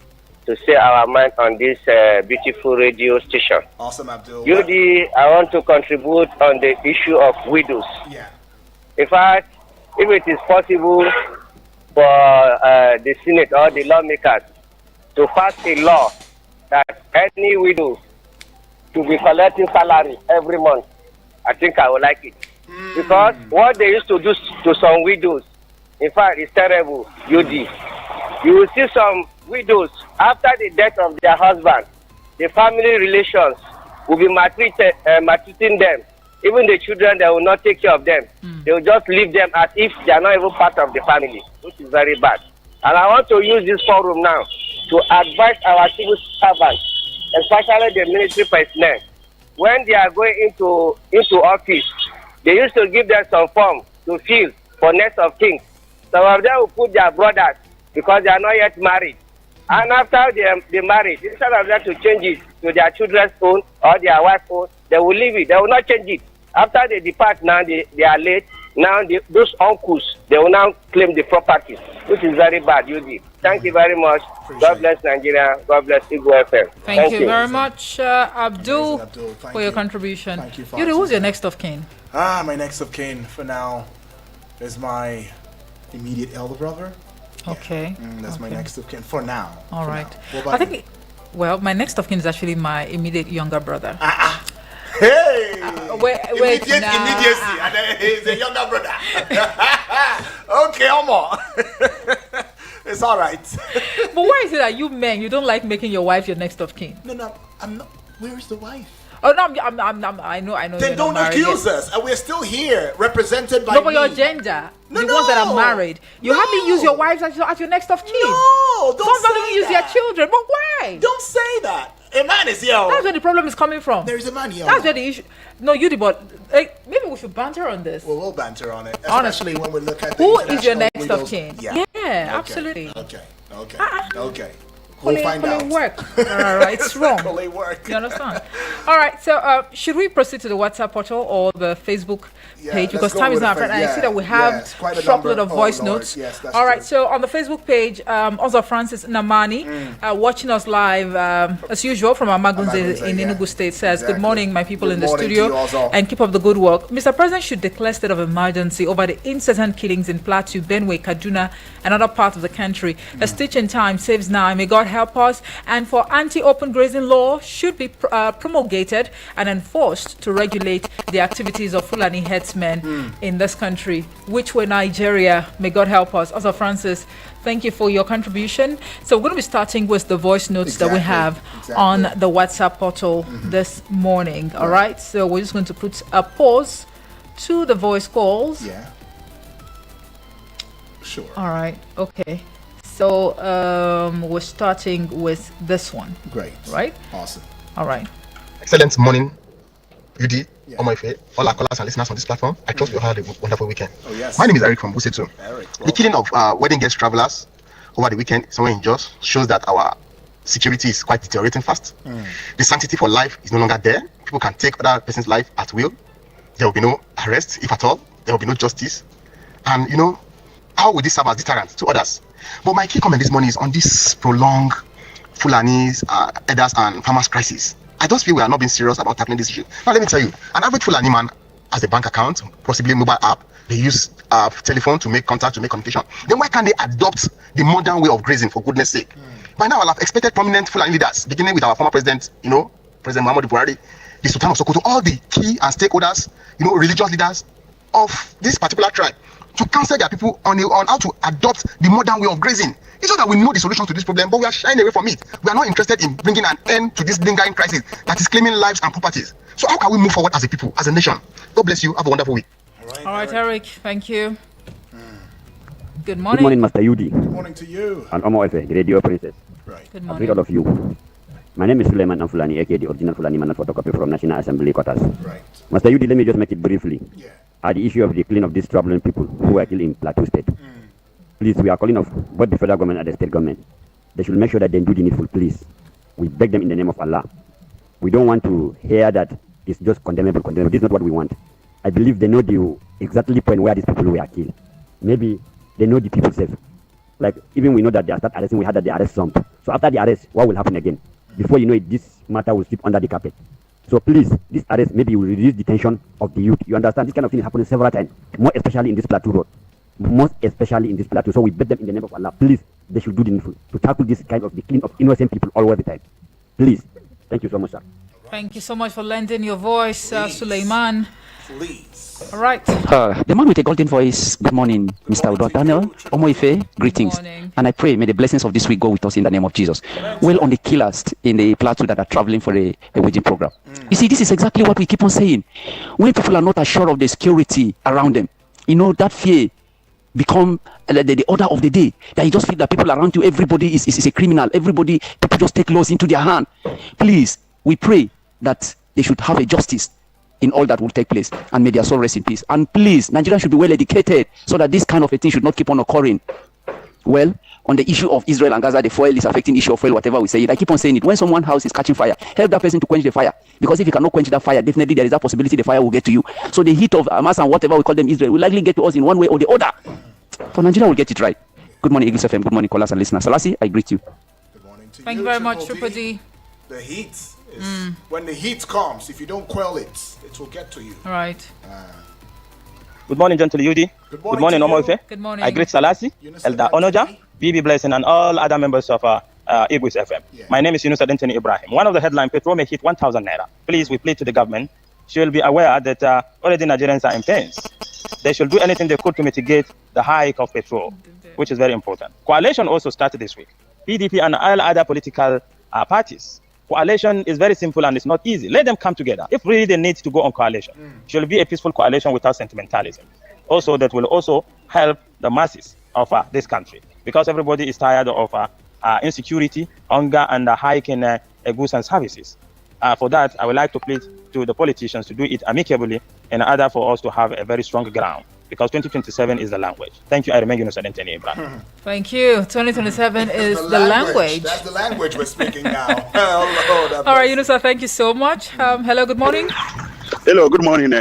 to say our mind on this beautiful radio station. Awesome, Abdul. UD, I want to contribute on the issue of widows. Yeah. In fact, if it is possible for the Senate or the lawmakers to pass a law that any widow to be collecting salary every month, I think I would like it. Because what they used to do to some widows, in fact, is terrible, UD. You will see some widows, after the death of their husband, the family relations will be maltreating them. Even the children, they will not take care of them. They will just leave them as if they are not even part of the family, which is very bad. And I want to use this forum now to advise our civil servants, especially the military personnel, when they are going into office, they used to give them some form to fill for next of kings. Some of them will put their brothers because they are not yet married. And after they married, instead of them to change it to their children's own or their wife's own, they will leave it. They will not change it. After they depart now, they are late. Now those uncles, they will now claim the property, which is very bad, UD. Thank you very much. God bless Nigeria. God bless Igbo FM. Thank you very much, Abdul, for your contribution. Thank you, Yuri, who's your next of kin? My next of kin for now is my immediate elder brother. Okay. That's my next of kin for now. All right. I think. Well, my next of kin is actually my immediate younger brother. Hey! Wait, immediacy, and then he's a younger brother. Okay, Omo. It's all right. But why is it that you men, you don't like making your wife your next of kin? No, I'm not. Where is the wife? Oh no, I know. Then don't accuse us, and we're still here, represented by. No, but your gender, the ones that are married, you hardly use your wives as your next of kin. No, don't Some don't even use their children. But Why? Don't say that. A man is here. That's where the problem is coming from. There is a man here. That's where the issue. No, you but maybe we should banter on this. Well, we'll banter on it, Honestly. especially when we look at the Who is your next widows. of kin? Yeah, Absolutely. Okay. We'll find out. Work. All right, it's wrong. Work. You understand? All right, so should we proceed to the WhatsApp portal or the Facebook page? Because time is not our friend. I see that we have a truckload of voice notes. Yes, that's all right, true. so on the Facebook page, also Francis Namani, watching us live as usual from Amagunze in Enugu State, says, Good morning, my people in the studio, and keep up the good work. Mr. President should declare state of emergency over the incessant killings in Plateau, Benue, Kaduna, and other parts of the country. A stitch in time saves nine. May God help us. And for anti-open grazing law should be promulgated and enforced to regulate the activities of Fulani headsmen in this country. Which way Nigeria? May God help us. Also, Francis, thank you for your contribution. So we're going to be starting with the voice notes that we have on the WhatsApp portal this morning. All right. So we're just going to put a pause to the voice calls. Yeah. Sure. All right. Okay. So we're starting with this one. Great. Right? Awesome. All right. Excellent morning, UD, Omoife, all our callers and listeners on this platform. I trust you had a wonderful weekend. Oh, yes. My name is Eric from Busetu. Eric, the killing of wedding guest travelers over the weekend somewhere in Jos shows that our security is quite deteriorating fast. The sanctity for life is no longer there. People can take other person's life at will. There will be no arrest, if at all. There will be no justice. And, how will this serve as deterrent to others? But my key comment this morning is on this prolonged Fulani's, elders and farmers crisis. I just feel we are not being serious about tackling this issue. Now, let me tell you, an average Fulani man has a bank account, possibly a mobile app. They use telephone to make contact, to make communication. Then why can't they adopt the modern way of grazing, for goodness sake? By now, I'll have expected prominent Fulani leaders, beginning with our former president, President Muhammadu Buhari, the Sultan of Sokoto, all the key and stakeholders, religious leaders of this particular tribe, to counsel their people on how to adopt the modern way of grazing. It's not that we know the solution to this problem, but we are shying away from it. We are not interested in bringing an end to this lingering crisis that is claiming lives and properties. So how can we move forward as a people, as a nation? God bless you. Have a wonderful week. All right, Eric. Thank you. Good morning. Good morning, Master Yudi. Good morning to you. And Omoife, the radio princess. Right. Good I morning. greet all of you. My name is Suleiman Amfulani, aka the original Fulani man photocopy from National Assembly quarters. Right. Master Yudi, let me just make it briefly. Yeah. At the issue of the killing of these troubling people who were killed in Plateau State. Please, we are calling of both the federal government and the state government. They should make sure that they do the needful, please. We beg them in the name of Allah. We don't want to hear that it's just condemnable. This is not what we want. I believe they know the exactly point where these people were killed. Maybe they know the people safe. Like, even we know that they are start arresting, we had that they arrest some. So after the arrest, what will happen again? Before you know it, this matter will slip under the carpet. So please, this arrest maybe will reduce the tension of the youth. You understand? This kind of thing is happening several times, more especially in this Plateau road. Most especially in this Plateau. So we beg them in the name of Allah, please, they should do the needful to tackle this kind of the killing of innocent people all over the time. Please. Thank you so much, sir. Thank you so much for lending your voice, Suleiman. Please. All right. The man with a golden voice. Good morning, Mr. Udo Daniel. Omoife, greetings. And I pray, may the blessings of this week go with us in the name of Jesus. Well, on the killers in the Plateau that are traveling for a wedding program. You see, this is exactly what we keep on saying. When people are not assured of the security around them, that fear become the order of the day. That you just feel that people around you, everybody is a criminal. People just take laws into their hand. Please, we pray that they should have a justice in all that will take place, and may their soul rest in peace. And please, Nigeria should be well educated so that this kind of a thing should not keep on occurring. Well, on the issue of Israel and Gaza, the fuel is affecting the issue of fuel, whatever we say it. I keep on saying it. When someone's house is catching fire, help that person to quench the fire. Because if you cannot quench that fire, definitely there is a possibility the fire will get to you. So the heat of Hamas and whatever we call them Israel will likely get to us in one way or the other. For Nigeria will get it right. Good morning, Eagles FM. Good morning, callers and listeners. Salasi, I greet you. Good morning to Thank you you very much, Triple Triple D. The heat is when the heat comes, if you don't quell it, it will get to you. All right. Good morning, Gentle Yudi. Good morning, Omoife. Good morning. I greet Salasi, Elder Onoja, BB Blessing, and all other members of Eagles FM. Yeah. My name is Yunus Adentini Ibrahim. One of the headline, petrol may hit 1,000 naira. Please, we plead to the government. She will be aware that already Nigerians are in pains. They should do anything they could to mitigate the hike of petrol, which is very important. Coalition also started this week. PDP and all other political parties. Coalition is very simple and it's not easy. Let them come together. If really they need to go on coalition, it should be a peaceful coalition without sentimentalism. Also, that will also help the masses of this country, because everybody is tired of insecurity, hunger, and the hike in goods and services. For that, I would like to plead to the politicians to do it amicably in order for us to have a very strong ground, because 2027 is the language. Thank you. I remain Yunus Adentani Ibrahim. Thank you. 2027 is the language. That's the language we're speaking now. All right, Yunusa, thank you so much. Hello, good morning. Hello, good morning,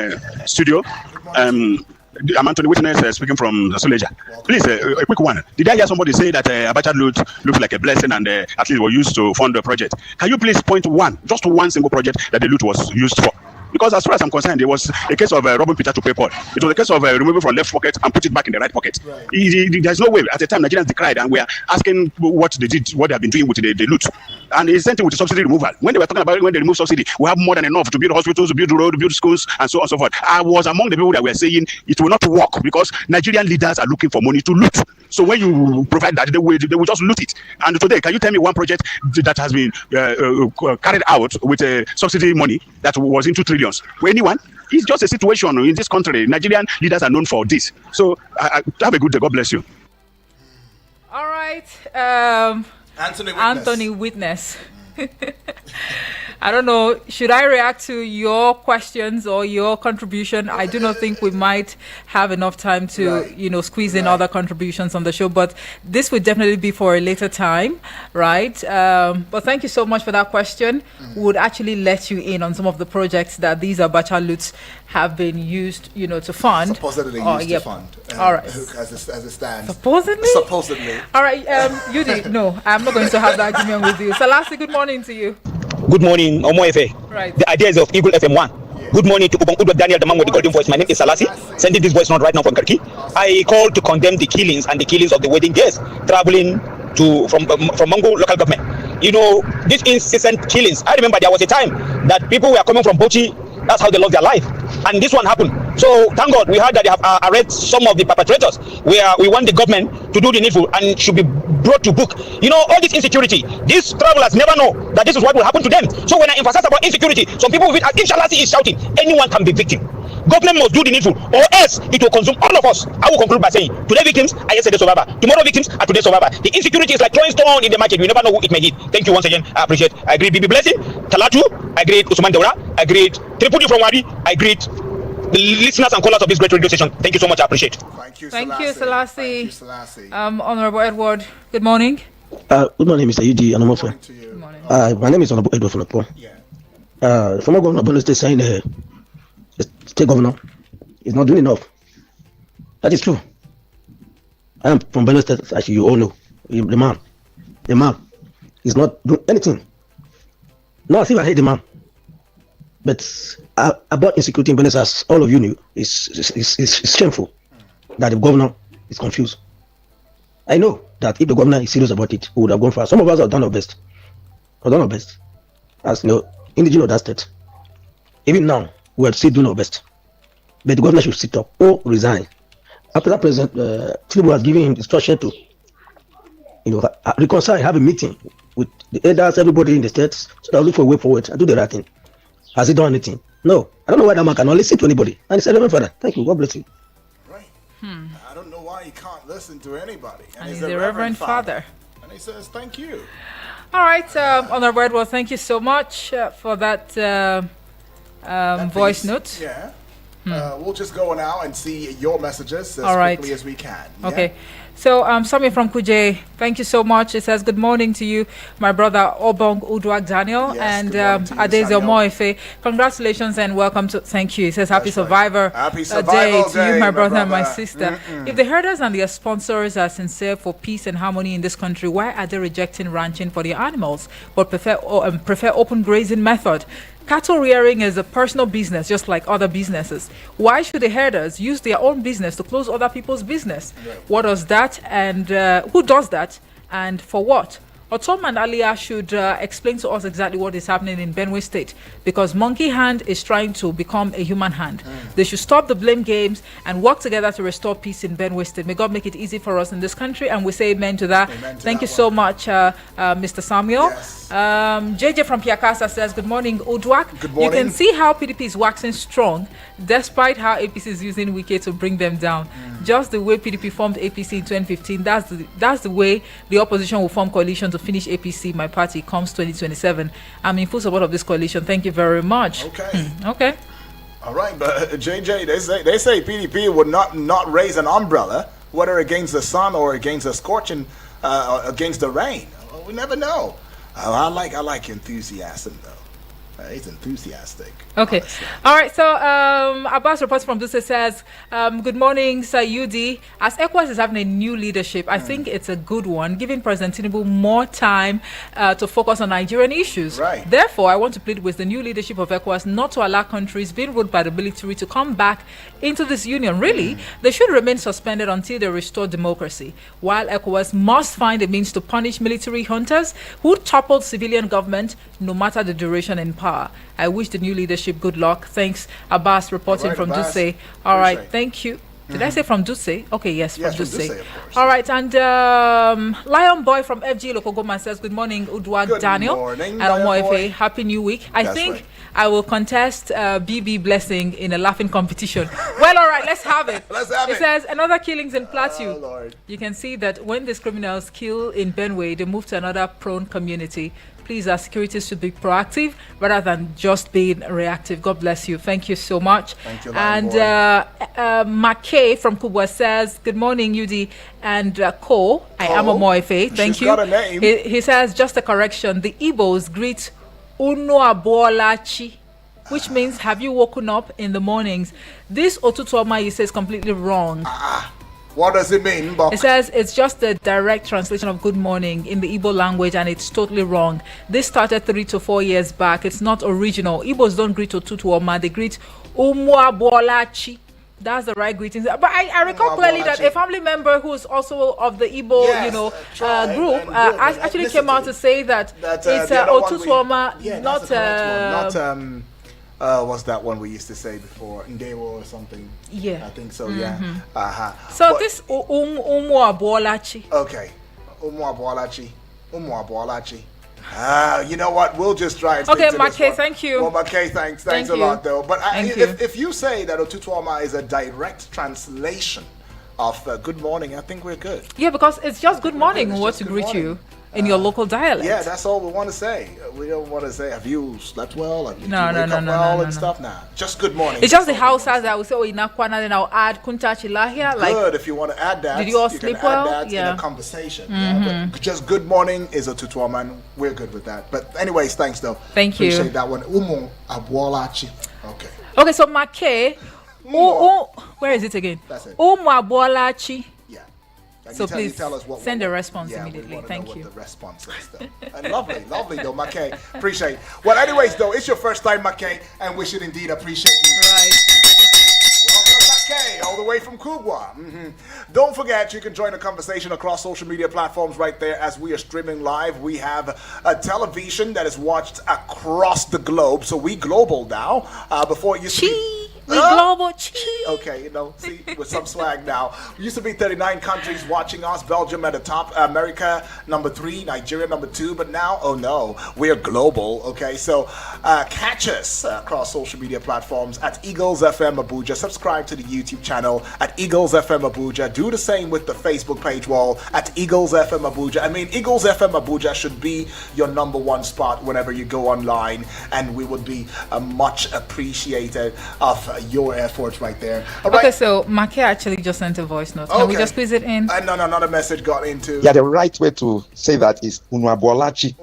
studio. I'm Anthony Witness speaking from Suleja. Please, a quick one. Did I hear somebody say that Abacha loot looks like a blessing and at least were used to fund the project? Can you please point just one single project that the loot was used for? Because as far as I'm concerned, it was a case of robbing Peter to pay Paul. It was a case of removing from left pocket and put it back in the right pocket. Right. There's no way. At the time, Nigerians decried and we are asking what they did, what they have been doing with the loot. And it's same thing with the subsidy removal. When they were talking about when they remove subsidy, we have more than enough to build hospitals, to build roads, to build schools, and so on and so forth. I was among the people that were saying it will not work because Nigerian leaders are looking for money to loot. So when you provide that, they will just loot it. And today, can you tell me one project that has been carried out with subsidy money that was into trillions? Anyone? It's just a situation in this country. Nigerian leaders are known for this. So have a good day. God bless you. All right. Anthony Witness. I don't know. Should I react to your questions or your contribution? I do not think we might have enough time to, squeeze in other contributions on the show. But this would definitely be for a later time, right? But thank you so much for that question. Would actually let you in on some of the projects that these Abacha loots have been used, to fund. Supposedly used to fund. All right. As it stands. Supposedly? Supposedly. All right. No, I'm not going to have that argument with you. Salasi, good morning to you. Good morning, Omoefe. Right. The ideas of Eagle FM1. Yeah. Good morning to Ubang Daniel, the man with the golden voice. My name is Salasi. Sending this voice note right now from Karki. I call to condemn the killings and the killings of the wedding guests traveling from Mango local government. These incessant killings. I remember there was a time that people were coming from Bochi. That's how they lost their life. And this one happened. So thank God we heard that they have arrested some of the perpetrators. We want the government to do the needful and should be brought to book. All this insecurity, these travelers never know that this is what will happen to them. So when I emphasize about insecurity, some people with Inshallah is shouting, anyone can be victim. Government must do the needful, or else it will consume all of us. I will conclude by saying, today victims are yesterday survivor. Tomorrow victims are today survivor. The insecurity is like throwing stone in the market. You never know who it may hit. Thank you once again. I appreciate. I greet Bibi Blessing, Talatu, I greet Usman Daura, I greet Tripudi from Wadi, I greet the listeners and callers of this great radio station. Thank you so much. I appreciate. Thank you, Salasi. Honorable Edward, good morning. Good morning, Mr. UD and Omofe. Good morning. My name is Honorable Edward Fulapo. Yeah. Former governor of Bono State saying the state governor is not doing enough. That is true. I am from Bono State, as you all know. The man is not doing anything. No, I think I hate the man. But about insecurity in Benin, as all of you knew, is shameful that the governor is confused. I know that if the governor is serious about it, we would have gone far. Some of us have done our best. As indigenous of that state. Even now, we are still doing our best. But the governor should sit up or resign. After that, President Tinubu has given him instruction to, reconcile, have a meeting with the elders, everybody in the state, so they'll look for a way forward and do the right thing. Has he done anything? No. I don't know why that man cannot listen to anybody. And he said, Reverend Father, thank you. God bless you. Right. I don't know why he can't listen to anybody. And he's the Reverend Father. And he says, thank you. All right. Honorable Edward, thank you so much for that voice note. Yeah. We'll just go now and see your messages as quickly as we can. Yeah? Okay. So, Sami from Kuje, thank you so much. It says, good morning to you, my brother Obong Uduak Daniel, and Adeze Omoefe. Congratulations and welcome to, thank you. It says, happy Survivor Day to you, my brother and my sister. If the herders and their sponsors are sincere for peace and harmony in this country, why are they rejecting ranching for their animals, but prefer open grazing method? Cattle rearing is a personal business, just like other businesses. Why should the herders use their own business to close other people's business? Right. What does that and who does that and for what? Otom and Alia should explain to us exactly what is happening in Benue State, because monkey hand is trying to become a human hand. They should stop the blame games and work together to restore peace in Benue State. May God make it easy for us in this country, and we say amen to that. Thank you so much, Mr. Samuel. Yes. JJ from Piakasa says, good morning, Udwak. Good morning. You can see how PDP is waxing strong despite how APC is using Wike to bring them down. Just the way PDP formed APC in 2015, that's the way the opposition will form coalition to finish APC, my party, comes 2027. I'm in full support of this coalition. Thank you very much. Okay. Okay. All right, but JJ, they say PDP would not raise an umbrella, whether against the sun or against the scorching, against the rain. Well, we never know. I like enthusiasm though. It's enthusiastic. Okay. Honestly. All right. So Abbas reports from Duse says, good morning, Sir Yudi. As ECOWAS is having a new leadership, I think it's a good one, giving President Tinubu more time to focus on Nigerian issues. Right. Therefore, I want to plead with the new leadership of ECOWAS not to allow countries being ruled by the military to come back into this union. Really, they should remain suspended until they restore democracy, while ECOWAS must find a means to punish military hunters who toppled civilian government, no matter the duration in power. I wish the new leadership good luck. Thanks, Abbas, reporting from Duse. All right, thank you. Did I say from Duse? Okay, yes, from Duse. All right, and Lion Boy from FG Lokogoma says, good morning, Udwag Daniel. Morning, and Omoefe, Happy New Week. I think right. I will contest BB Blessing in a laughing competition. Well, all right, let's have it. Let's have it. It says, another killings in Plateau. Oh, Lord. You can see that when these criminals kill in Benue, they move to another prone community. Please, our securities should be proactive rather than just being reactive. God bless you. Thank you so much. Thank you, and Mackay from Kubwa says, good morning, UD and Co. I am Omoefe. Thank you. Got a name. He says, just a correction. The Igbos greet Unuabuolachi, which means, have you woken up in the mornings? This Otutuoma, he says, completely wrong. What does it mean, Bob? It says it's just a direct translation of good morning in the Igbo language, and it's totally wrong. This started 3 to 4 years back. It's not original. Igbos don't greet Otutuoma, they greet Umuabuolachi. That's the right greetings. But I recall clearly that a family member who is also of the Igbo, group actually came out to say that it's Otutuoma, not what's that one we used to say before? Ndewo or something? Yeah. I think so, yeah. So this Umuabuolachi. Okay. Umuabuolachi. You know what? We'll just try and okay, stick to Mackay, this one. thank you. Well, Mackay, thanks a lot, though. But if you say that Otutuoma is a direct translation of good morning, I think we're good. Yeah, because it's just good morning we want to greet you in your local dialect. Yeah, that's all we want to say. We don't want to say, have you slept well? Have you No, and stuff? Nah, just good morning. It's just the Hausas that will say, oh, Inakwana, then I'll add Kunta Chilahia. Good, if you want to add that. Did you all can sleep add well? that in a conversation. Yeah, but just good morning is a Tutuama, and we're good with that. But anyways, thanks though. Thank you. Appreciate that one. Umu Abuolachi. Okay. Okay, so Mackay, where is it again? That's it. Umu Abuolachi. So please tell us send a response immediately. Thank you. What the response is, though. And lovely though, Mackay. Appreciate. Well, anyways, though, it's your first time, Mackay, and we should indeed appreciate you. Right. Welcome, Mackay, all the way from Kubwa. Don't forget, you can join the conversation across social media platforms right there as we are streaming live. We have a television that is watched across the globe, so we global now. Before it used to be. We global. Okay, see, with some swag now. We used to be 39 countries watching us. Belgium at the top, America number 3, Nigeria number 2, but now, oh no, we're global. Okay, so catch us across social media platforms at Eagles FM Abuja. Subscribe to the YouTube channel at Eagles FM Abuja. Do the same with the Facebook page wall at Eagles FM Abuja. I mean, Eagles FM Abuja should be your number one spot whenever you go online, and we would be much appreciated of your efforts right there. All right. Okay, so Mackay actually just sent a voice note. Can we just squeeze it in? No, not a message got into. Yeah, the right way to say that is Unuabuolachi.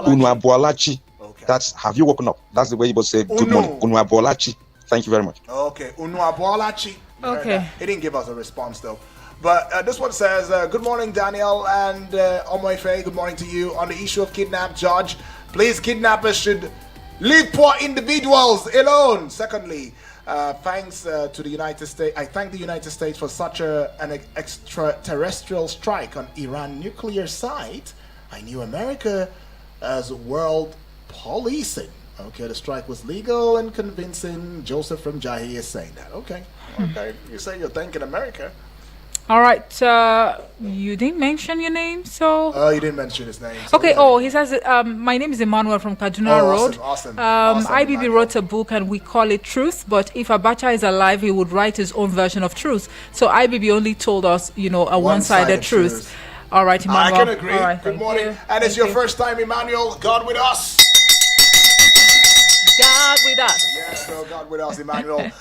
Unuabuolachi. Okay. That's, have you woken up? That's the way you would say good morning. Unuabuolachi. Thank you very much. Okay, Unuabuolachi. Okay. He didn't give us a response though. But this one says, good morning, Daniel and Omoefe. Good morning to you. On the issue of kidnap, Judge, please, kidnappers should leave poor individuals alone. Secondly, Thanks to the United States. I thank the United States for such an extraterrestrial strike on Iran nuclear site. I knew America as world policing. Okay, the strike was legal and convincing. Joseph from Jahi is saying that. Okay, you say you're thanking America. All right, you didn't mention your name, so... You didn't mention his name. So okay, he says, my name is Emmanuel from Kaduna Road. Awesome. IBB Emmanuel. wrote a book and we call it Truth, but if Abacha is alive, he would write his own version of truth. So IBB only told us, a one-sided truth. All right, Emmanuel. I can agree. All right, Good morning. And it's your first time, Emmanuel. God with us. God with us. Yes, so God with us, Emmanuel.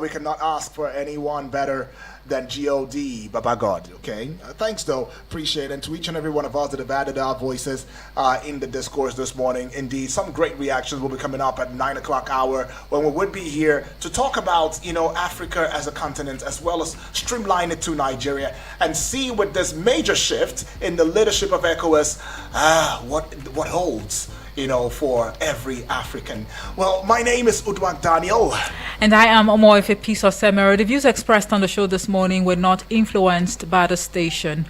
We cannot ask for anyone better than God, Baba God, okay? Thanks, though. Appreciate it. And to each and every one of us that have added our voices in the discourse this morning. Indeed, some great reactions will be coming up at 9 o'clock hour when we would be here to talk about, Africa as a continent, as well as streamline it to Nigeria and see with this major shift in the leadership of ECOWAS, what holds, for every African. Well, my name is Udwak Daniel. And I am Omoife Peace Osemero. The views expressed on the show this morning were not influenced by the station.